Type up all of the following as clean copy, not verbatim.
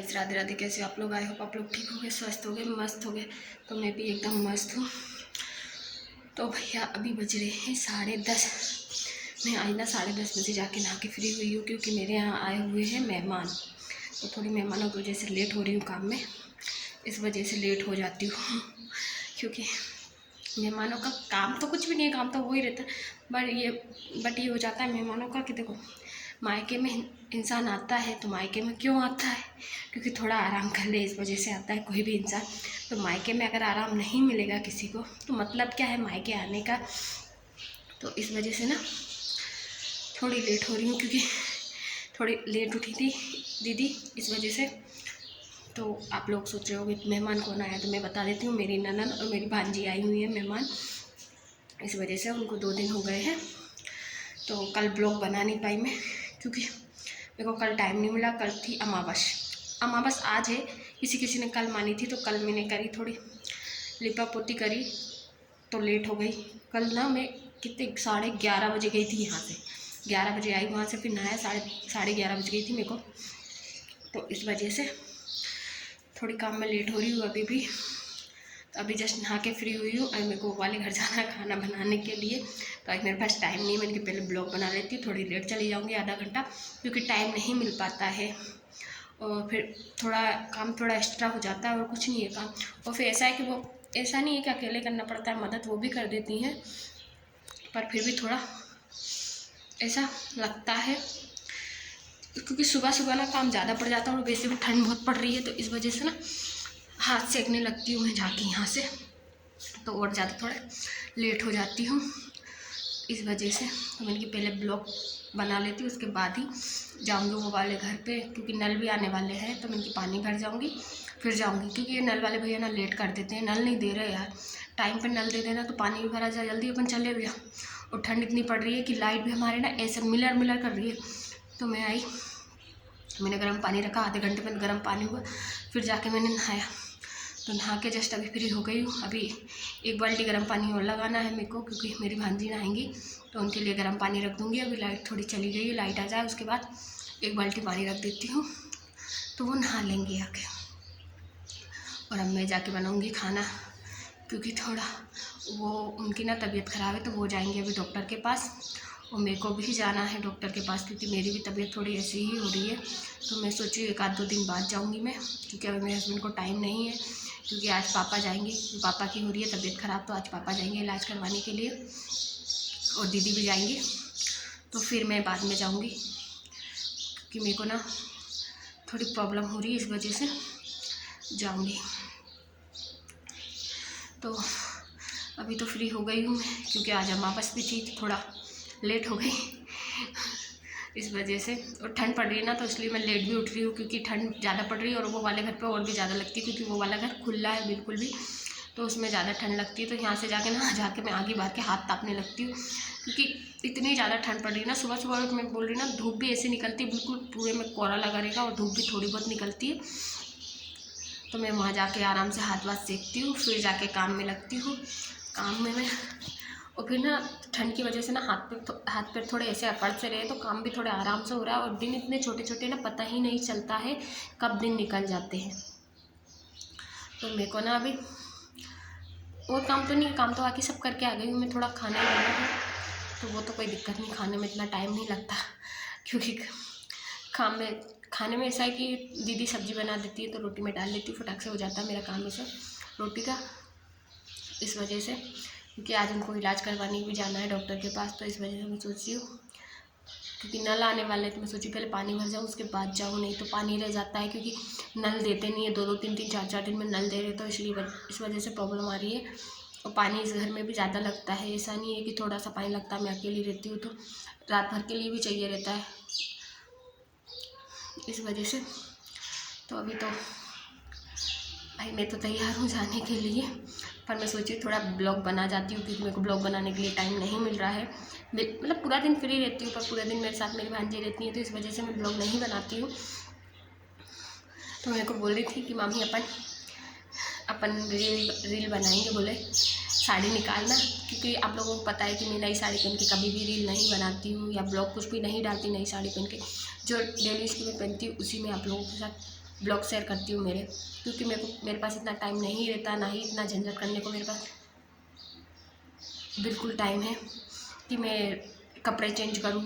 Guys, Radhe Radhe. कैसे आप लोग? आई होप आप लोग ठीक हो गए, स्वस्थ हो गए, मस्त हो गए। तो मैं भी एकदम मस्त हूँ। तो भैया अभी बज रहे हैं 10:30। मैं आई ना 10:30 बजे जाके नहा के फ्री हुई हूँ, क्योंकि मेरे यहाँ आए हुए हैं मेहमान। तो थोड़ी मेहमानों की वजह से लेट हो रही हूँ काम में, इस वजह से लेट हो जाती हूँ। क्योंकि मेहमानों का काम तो कुछ भी नहीं है, काम तो वही रहता है। बट ये हो जाता है मेहमानों का कि देखो, मायके में इंसान आता है तो मायके में क्यों आता है? क्योंकि थोड़ा आराम कर ले, इस वजह से आता है कोई भी इंसान। तो मायके में अगर आराम नहीं मिलेगा किसी को तो मतलब क्या है मायके आने का? तो इस वजह से ना थोड़ी लेट हो रही हूँ, क्योंकि थोड़ी लेट उठी थी दीदी, इस वजह से। तो आप लोग सोच रहे होंगे मेहमान कौन आया, तो मैं बता देती हूँ, मेरी ननद और मेरी भांजी आई हुई है मेहमान। इस वजह से उनको 2 दिन हो गए हैं, तो कल ब्लॉग बना नहीं पाई मैं, क्योंकि मेरे को कल टाइम नहीं मिला। कल थी अमावस आज है, किसी ने कल मानी थी, तो कल मैंने करी, थोड़ी लिपा पोती करी, तो लेट हो गई। कल ना मैं कितने 11:30 बजे गई थी यहाँ से, 11 बजे आई वहाँ से, फिर नहाया, 11:30 बज गई थी मेरे को। तो इस वजह से थोड़ी काम में लेट हो रही हूँ अभी भी। तो अभी जस्ट नहा के फ्री हुई हूँ और मेरे को वाले घर जाना है खाना बनाने के लिए। तो आज मेरे पास टाइम नहीं है, मैंने पहले ब्लॉग बना लेती हूँ। थोड़ी लेट चली जाऊँगी, आधा घंटा, क्योंकि टाइम नहीं मिल पाता है। और फिर थोड़ा काम थोड़ा एक्स्ट्रा हो जाता है, और कुछ नहीं है काम। और फिर ऐसा है कि वो ऐसा नहीं है कि अकेले करना पड़ता है, मदद वो भी कर देती हैं, पर फिर भी थोड़ा ऐसा लगता है, क्योंकि सुबह ना काम ज़्यादा पड़ जाता है, और वैसे भी ठंड बहुत पड़ रही है, तो इस वजह से ना हाथ सेकने लगती हूँ मैं जाके यहाँ से, तो और ज़्यादा थोड़ा लेट हो जाती हूँ इस वजह से। तो मैंने कि पहले ब्लॉग बना लेती हूँ, उसके बाद ही जाऊँगी वो वाले घर पे, क्योंकि नल भी आने वाले हैं। तो मैंने कि पानी भर जाऊँगी फिर जाऊँगी, क्योंकि ये नल वाले भैया ना लेट कर देते हैं, नल नहीं दे रहे यार। टाइम पर नल दे देना तो पानी भी भरा जाए, जल्दी अपन चले भैया। और ठंड इतनी पड़ रही है कि लाइट भी हमारे ना ऐसे मिलर कर रही है। तो मैं आई, मैंने गर्म पानी रखा, आधे घंटे में गर्म पानी हुआ, फिर जाके मैंने नहाया। तो नहा के जस्ट अभी फ्री हो गई हूँ। अभी 1 बाल्टी गर्म पानी और लगाना है मेरे को, क्योंकि मेरी भांजी नहाएंगी, तो उनके लिए गर्म पानी रख दूँगी। अभी लाइट थोड़ी चली गई है, लाइट आ जाए उसके बाद 1 बाल्टी पानी रख देती हूँ, तो वो नहा लेंगे आके। और अब मैं जाके बनाऊँगी खाना, क्योंकि थोड़ा वो उनकी ना तबीयत ख़राब है, तो वो जाएंगे अभी डॉक्टर के पास, और मेरे को भी जाना है डॉक्टर के पास, क्योंकि मेरी भी तबीयत थोड़ी ऐसी ही हो रही है। तो मैं सोची 1-2 दिन बाद जाऊंगी मैं, क्योंकि अभी मेरे हस्बैंड को टाइम नहीं है, क्योंकि आज पापा जाएंगे, पापा की हो रही है तबीयत ख़राब, तो आज पापा जाएंगे इलाज करवाने के लिए, और दीदी भी जाएंगी। तो फिर मैं बाद में जाऊँगी, क्योंकि मेरे को ना थोड़ी प्रॉब्लम हो रही है, इस वजह से जाऊँगी। तो अभी तो फ्री हो गई हूँ मैं, क्योंकि आज अमावस भी थी, तो थोड़ा लेट हो गई इस वजह से। और ठंड पड़ रही है ना, तो इसलिए मैं लेट भी उठ रही हूँ, क्योंकि ठंड ज़्यादा पड़ रही है, और वो वाले घर पे और भी ज़्यादा लगती है, क्योंकि वो वाला घर खुला है बिल्कुल भी, तो उसमें ज़्यादा ठंड लगती है। तो यहाँ से जाके मैं आगे बाहर के हाथ तापने लगती हूँ, क्योंकि इतनी ज़्यादा ठंड पड़ रही है ना। सुबह मैं बोल रही ना, धूप भी ऐसे निकलती है, बिल्कुल पूरे में कोहरा लगा रहेगा, और धूप भी थोड़ी बहुत निकलती है। तो मैं वहाँ जाके आराम से हाथ वाथ सेकती हूँ, फिर जाके काम में लगती हूँ। काम में मैं, और फिर ना ठंड की वजह से ना हाथ पैर थोड़े ऐसे अकड़ से रहे, तो काम भी थोड़े आराम से हो रहा है। और दिन इतने छोटे छोटे ना, पता ही नहीं चलता है कब दिन निकल जाते हैं। तो मेरे को ना अभी और काम तो नहीं, काम तो बाकी सब करके आ गई हूँ मैं। थोड़ा खाना ही बना है, तो वो तो कोई दिक्कत नहीं, खाने में इतना टाइम नहीं लगता, क्योंकि खाने में ऐसा है कि दीदी सब्ज़ी बना देती है, तो रोटी में डाल लेती हूँ, फटाक से हो जाता है मेरा काम ऐसे रोटी का। इस वजह से, क्योंकि आज उनको इलाज करवाने भी जाना है डॉक्टर के पास, तो इस वजह से मैं सोच रही हूँ, क्योंकि नल आने वाले हैं, तो मैं सोची पहले पानी भर जाऊँ, उसके बाद जाऊँ, नहीं तो पानी रह जाता है, क्योंकि नल देते नहीं है, 2-2 3-3 4-4 दिन में नल दे रहे, तो इसलिए इस वजह से प्रॉब्लम आ रही है। और पानी इस घर में भी ज़्यादा लगता है, ऐसा नहीं है कि थोड़ा सा पानी लगता है। मैं अकेली रहती हूँ, तो रात भर के लिए भी चाहिए रहता है, इस वजह से। तो अभी तो भाई मैं तो तैयार हूँ जाने के लिए, पर मैं सोची थोड़ा ब्लॉग बना जाती हूँ, क्योंकि मेरे को ब्लॉग बनाने के लिए टाइम नहीं मिल रहा है। मतलब पूरा दिन फ्री रहती हूँ, पर पूरा दिन मेरे साथ मेरी भांजी रहती है, तो इस वजह से मैं ब्लॉग नहीं बनाती हूँ। तो मेरे को बोल रही थी कि मामी अपन रील बनाएंगे, बोले साड़ी निकालना, क्योंकि आप लोगों को पता है कि मैं नई साड़ी पहन के कभी भी रील नहीं बनाती हूँ, या ब्लॉग कुछ भी नहीं डालती नई साड़ी पहन के। जो डेली इसकी मैं पहनती हूँ, उसी में आप लोगों के साथ ब्लॉग शेयर करती हूँ मेरे, क्योंकि मेरे पास इतना टाइम नहीं रहता, ना ही इतना झंझट करने को मेरे पास बिल्कुल टाइम है कि मैं कपड़े चेंज करूँ,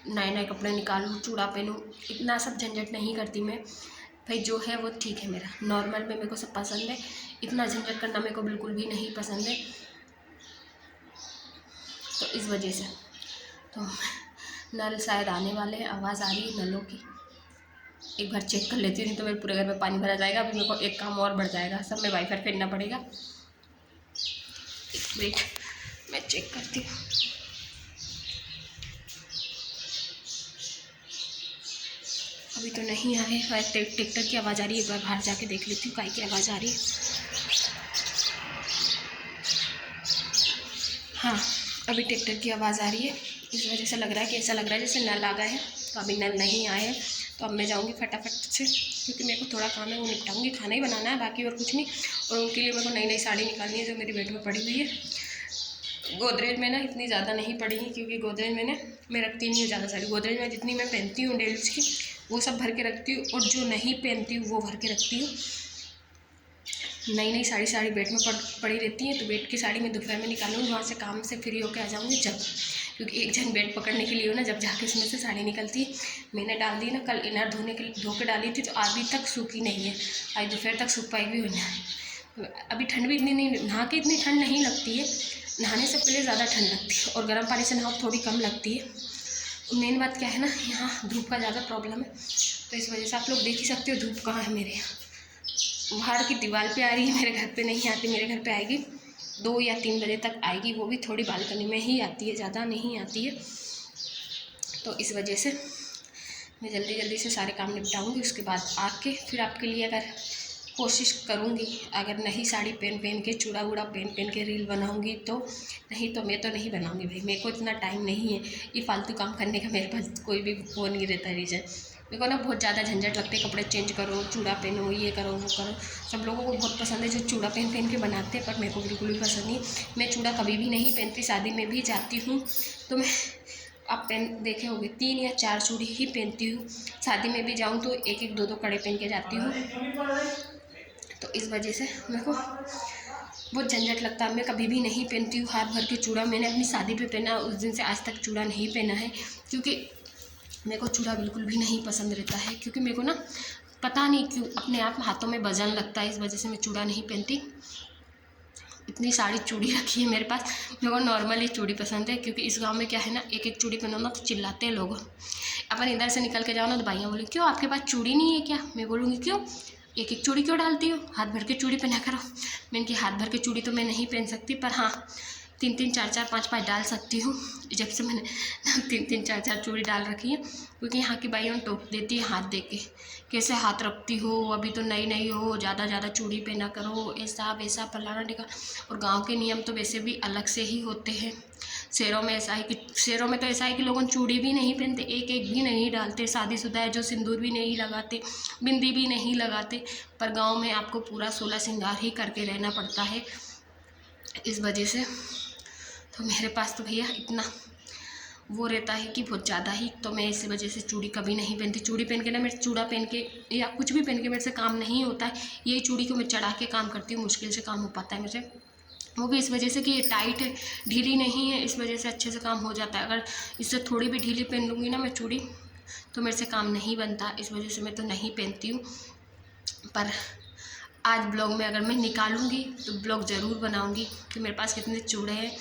नए नए कपड़े निकालूँ, चूड़ा पहनूँ, इतना सब झंझट नहीं करती मैं। भाई जो है वो ठीक है, मेरा नॉर्मल में मेरे को सब पसंद है, इतना झंझट करना मेरे को बिल्कुल भी नहीं पसंद है। तो इस वजह से तो नल शायद आने वाले हैं, आवाज़ आ रही है नलों की, एक बार चेक कर लेती हूँ, नहीं तो मेरे पूरे घर में पानी भरा जाएगा। अभी मेरे को एक काम और बढ़ जाएगा, सब में वाईफाई फेरना पड़ेगा। एक मिनट मैं चेक करती हूँ। अभी तो नहीं आए, ट्रैक्टर की आवाज़ आ रही है, एक बार बाहर जाके देख लेती हूँ काय की आवाज़ आ रही है। हाँ, अभी ट्रैक्टर की आवाज़ आ रही है, इस वजह से लग रहा है कि ऐसा लग रहा है जैसे नल आ गए हैं। तो अभी नल नहीं आए हैं, तो अब मैं जाऊँगी फटाफट से, क्योंकि मेरे को थोड़ा काम है वो निपटाऊँगी। खाना ही बनाना है बाकी और कुछ नहीं। और उनके लिए मेरे को नई नई साड़ी निकालनी है जो मेरी बेड में पड़ी हुई है। गोदरेज में ना इतनी ज़्यादा नहीं पड़ी है, क्योंकि गोदरेज में मैं रखती नहीं हूँ ज़्यादा साड़ी। गोदरेज में जितनी मैं पहनती हूँ डेल्स की वो सब भर के रखती हूँ, और जो नहीं पहनती हूँ वो भर के रखती हूँ। नई नई साड़ी बेड में पड़ी रहती है, तो बेड की साड़ी मैं दोपहर में निकालूंगी, वहाँ से काम से फ्री होकर आ जाऊँगी जब, क्योंकि एक जन बेड पकड़ने के लिए हो ना, जब जाके उसमें से साड़ी निकलती है। मैंने डाल दी ना कल, इनर धो के डाली थी, तो अभी तक सूखी नहीं है, आज दोपहर तक सूख पाएगी हो जाए। अभी ठंड भी इतनी नहीं, नहा के इतनी ठंड नहीं लगती है, नहाने से पहले ज़्यादा ठंड लगती है, और गर्म पानी से नहाओ थोड़ी कम लगती है। मेन बात क्या है ना, यहाँ धूप का ज़्यादा प्रॉब्लम है, तो इस वजह से आप लोग देख ही सकते हो धूप कहाँ है मेरे यहाँ। बाहर की दीवार पे आ रही है, मेरे घर पे नहीं आती। मेरे घर पे आएगी 2 या 3 बजे तक आएगी, वो भी थोड़ी बालकनी में ही आती है, ज़्यादा नहीं आती है। तो इस वजह से मैं जल्दी जल्दी से सारे काम निपटाऊंगी, उसके बाद आके फिर आपके लिए अगर कोशिश करूंगी, अगर नहीं साड़ी पहन के चूड़ा वूड़ा पहन के रील बनाऊंगी तो, नहीं तो मैं तो नहीं बनाऊंगी भाई, मेरे को इतना टाइम नहीं है ये फालतू काम करने का, मेरे पास कोई भी वो नहीं रहता रीज़न। मेरे को ना बहुत ज़्यादा झंझट लगते, कपड़े चेंज करो, चूड़ा पहनो, ये करो वो करो। सब लोगों को बहुत पसंद है जो चूड़ा पहन के बनाते हैं, पर मेरे को बिल्कुल भी पसंद नहीं। मैं चूड़ा कभी भी नहीं पहनती, शादी में भी जाती हूँ तो मैं, आप देखे होंगे 3 या 4 चूड़ी ही पहनती हूँ। शादी में भी जाऊँ तो 1-1 2-2 कड़े पहन के जाती हूँ। तो इस वजह से मेरे को बहुत झंझट लगता है, मैं कभी भी नहीं पहनती हूँ हाथ भर के चूड़ा। मैंने अपनी शादी पे पहना, उस दिन से आज तक चूड़ा नहीं पहना है, क्योंकि मेरे को चूड़ा बिल्कुल भी नहीं पसंद रहता है। क्योंकि मेरे को ना पता नहीं क्यों अपने आप हाथों में वजन लगता है, इस वजह से मैं चूड़ा नहीं पहनती। इतनी सारी चूड़ी रखी है मेरे पास, मेरे को नॉर्मल ही चूड़ी पसंद है, क्योंकि इस गांव में क्या है ना, एक एक चूड़ी पहनो ना तो चिल्लाते हैं लोग। अपन इधर से निकल के जाओ ना तो भाइयाँ बोले क्यों आपके पास चूड़ी नहीं है क्या? मैं बोलूँगी क्यों, एक एक चूड़ी क्यों डालती हो, हाथ भर के चूड़ी पहना करो। मैं इनकी हाथ भर के चूड़ी तो मैं नहीं पहन सकती, पर हाँ 3-3 4-4 5-5 डाल सकती हूँ। जब से मैंने 3-3 4-4 चूड़ी डाल रखी है, क्योंकि यहाँ की बाइयों टोक देती है हाथ दे के, कैसे हाथ रखती हो, अभी तो नई नई हो, ज़्यादा चूड़ी पहना करो, ऐसा वैसा फलाना ढिका। और गांव के नियम तो वैसे भी अलग से ही होते हैं। शहरों में ऐसा है कि, शहरों में तो ऐसा है कि लोग चूड़ी भी नहीं पहनते, एक एक भी नहीं डालते, शादीशुदा है जो सिंदूर भी नहीं लगाते, बिंदी भी नहीं लगाते। पर गाँव में आपको पूरा 16 श्रृंगार ही करके रहना पड़ता है। इस वजह से तो मेरे पास तो भैया इतना वो रहता है कि बहुत ज़्यादा ही, तो मैं इस वजह से चूड़ी कभी नहीं पहनती। चूड़ी पहन के ना, मेरे चूड़ा पहन के या कुछ भी पहन के मेरे से काम नहीं होता है। यही चूड़ी को मैं चढ़ा के काम करती हूँ, मुश्किल से काम हो पाता है मुझे, वो भी इस वजह से कि ये टाइट है, ढीली नहीं है, इस वजह से अच्छे से काम हो जाता है। अगर इससे थोड़ी भी ढीली पहन लूँगी ना मैं चूड़ी, तो मेरे से काम नहीं बनता, इस वजह से मैं तो नहीं पहनती हूँ। पर आज ब्लॉग में अगर मैं निकालूंगी तो ब्लॉग ज़रूर बनाऊंगी कि मेरे पास कितने चूड़े हैं,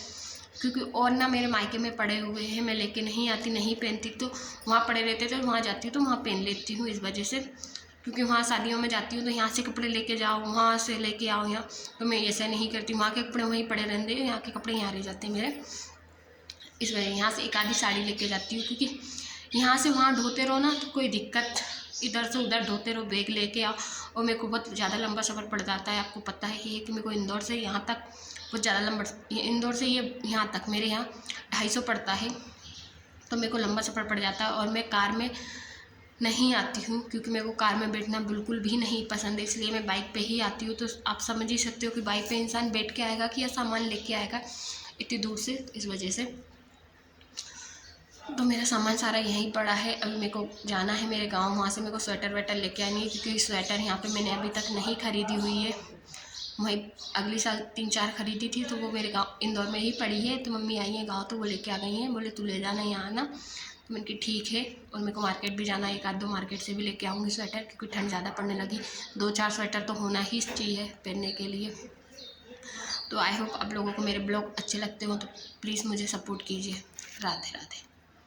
क्योंकि और ना मेरे मायके में पड़े हुए हैं, मैं लेके नहीं आती, नहीं पहनती, तो वहाँ पड़े रहते थे, वहाँ जाती हूँ तो वहाँ पहन लेती हूँ। इस वजह से, क्योंकि वहाँ शादियों में जाती हूँ तो यहाँ से कपड़े लेके जाओ, वहाँ से लेके आओ यहाँ, तो मैं ऐसा नहीं करती। वहाँ के कपड़े वहीं पड़े रहते हैं, यहाँ के कपड़े यहाँ रह जाते हैं मेरे। इस वजह यहाँ से एक आधी साड़ी लेके जाती हूँ, क्योंकि यहाँ से वहाँ ढोते रहो ना तो कोई दिक्कत, इधर से उधर ढोते रहो, बैग लेके आओ, और मेरे को बहुत ज़्यादा लंबा सफ़र पड़ जाता है। आपको पता है कि मेरे को इंदौर से यहाँ तक बहुत ज़्यादा लंबा, इंदौर से ये यहाँ तक मेरे यहाँ 250 पड़ता है, तो मेरे को लंबा सफ़र पड़ जाता है। और मैं कार में नहीं आती हूँ, क्योंकि मेरे को कार में बैठना बिल्कुल भी नहीं पसंद है, इसलिए मैं बाइक पे ही आती हूँ। तो आप समझ ही सकते हो कि बाइक पे इंसान बैठ के आएगा कि या सामान लेके आएगा इतनी दूर से। इस वजह से तो मेरा सामान सारा यहीं पड़ा है। अभी मेरे को जाना है मेरे गांव, वहाँ से मेरे को स्वेटर वेटर लेके आनी है, क्योंकि स्वेटर यहाँ पे मैंने अभी तक नहीं खरीदी हुई है। वहीं अगले साल 3-4 खरीदी थी, तो वो मेरे गांव इंदौर में ही पड़ी है। तो मम्मी आई है गांव, तो वो लेके आ गई हैं, बोले तू ले जाना यहाँ ना। तो मैंने कहा ठीक है। और मेरे को मार्केट भी जाना है, 1-2 मार्केट से भी लेके आऊँगी स्वेटर, क्योंकि ठंड ज़्यादा पड़ने लगी। 2-4 स्वेटर तो होना ही चाहिए पहनने के लिए। तो आई होप आप लोगों को मेरे ब्लॉग अच्छे लगते हो, तो प्लीज़ मुझे सपोर्ट कीजिए। राधे राधे।